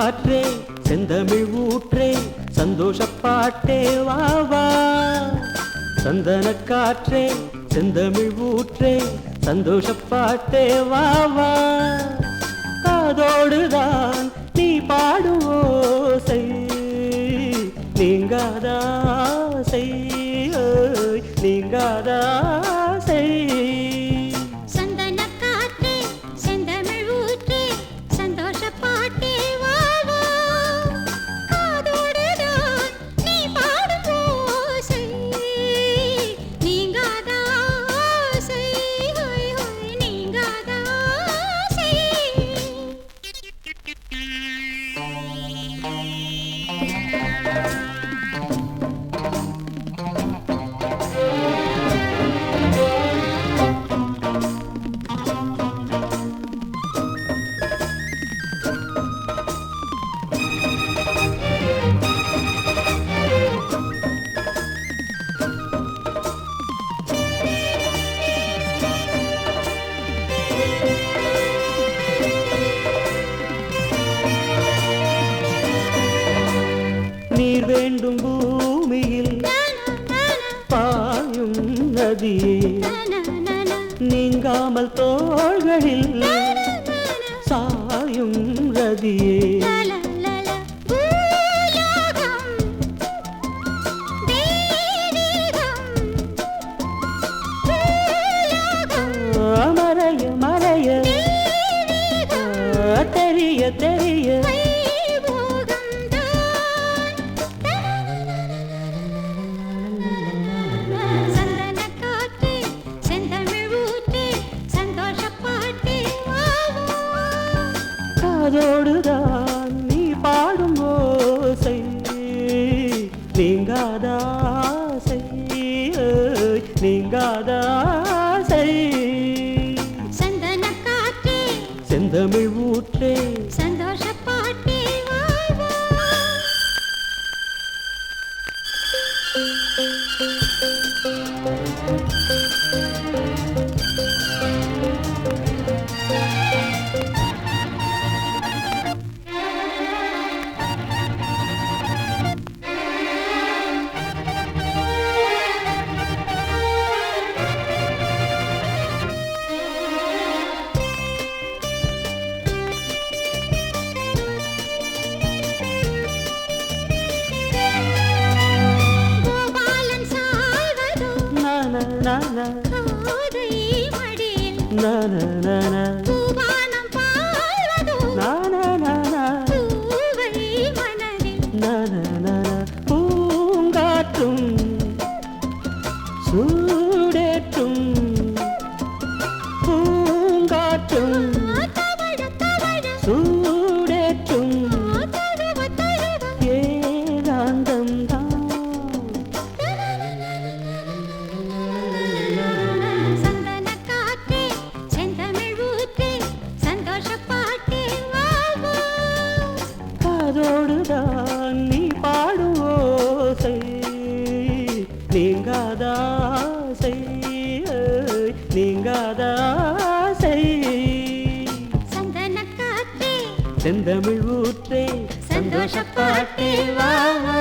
காற்றே செந்தமிழ் ஊற்றே சந்தோஷப்பாட்டே வா வா. சந்தன காற்றே செந்தமிழ் ஊற்றே சந்தோஷப்பாட்டே வா வா. காதோடுதான் நீ பாடும் ஓசை நீங்காதாசை நீங்காதாசை. நீர் வேண்டும் பூமியில் பாயும் நதியே நீங்காமல் தோள்களில் சாயும் ரதியே. மறைய மறைய தெரிய தெரிய அதோடுதான் நீ பாடும் ஓசை நீங்காதாசை நீங்காதாசை. சந்தன காற்றே செந்தமிழ் ஊற்றே சந்தோஷப்பாட்டே வா வா. கோதை மடியில் பூவானம் பாய்வதோ பூவை மனதில் பூங்காற்றும் சூடேற்றும் பூங்காற்றும் சூடேற்றும் ஏகாந்தம் தான். அதோடுதான் நீ பாடும் ஓசை நீங்காதாசை நீங்காதாசை. சந்தன காற்றே செந்தமிழ் ஊற்றே சந்தோஷப்பாட்டே வா வா.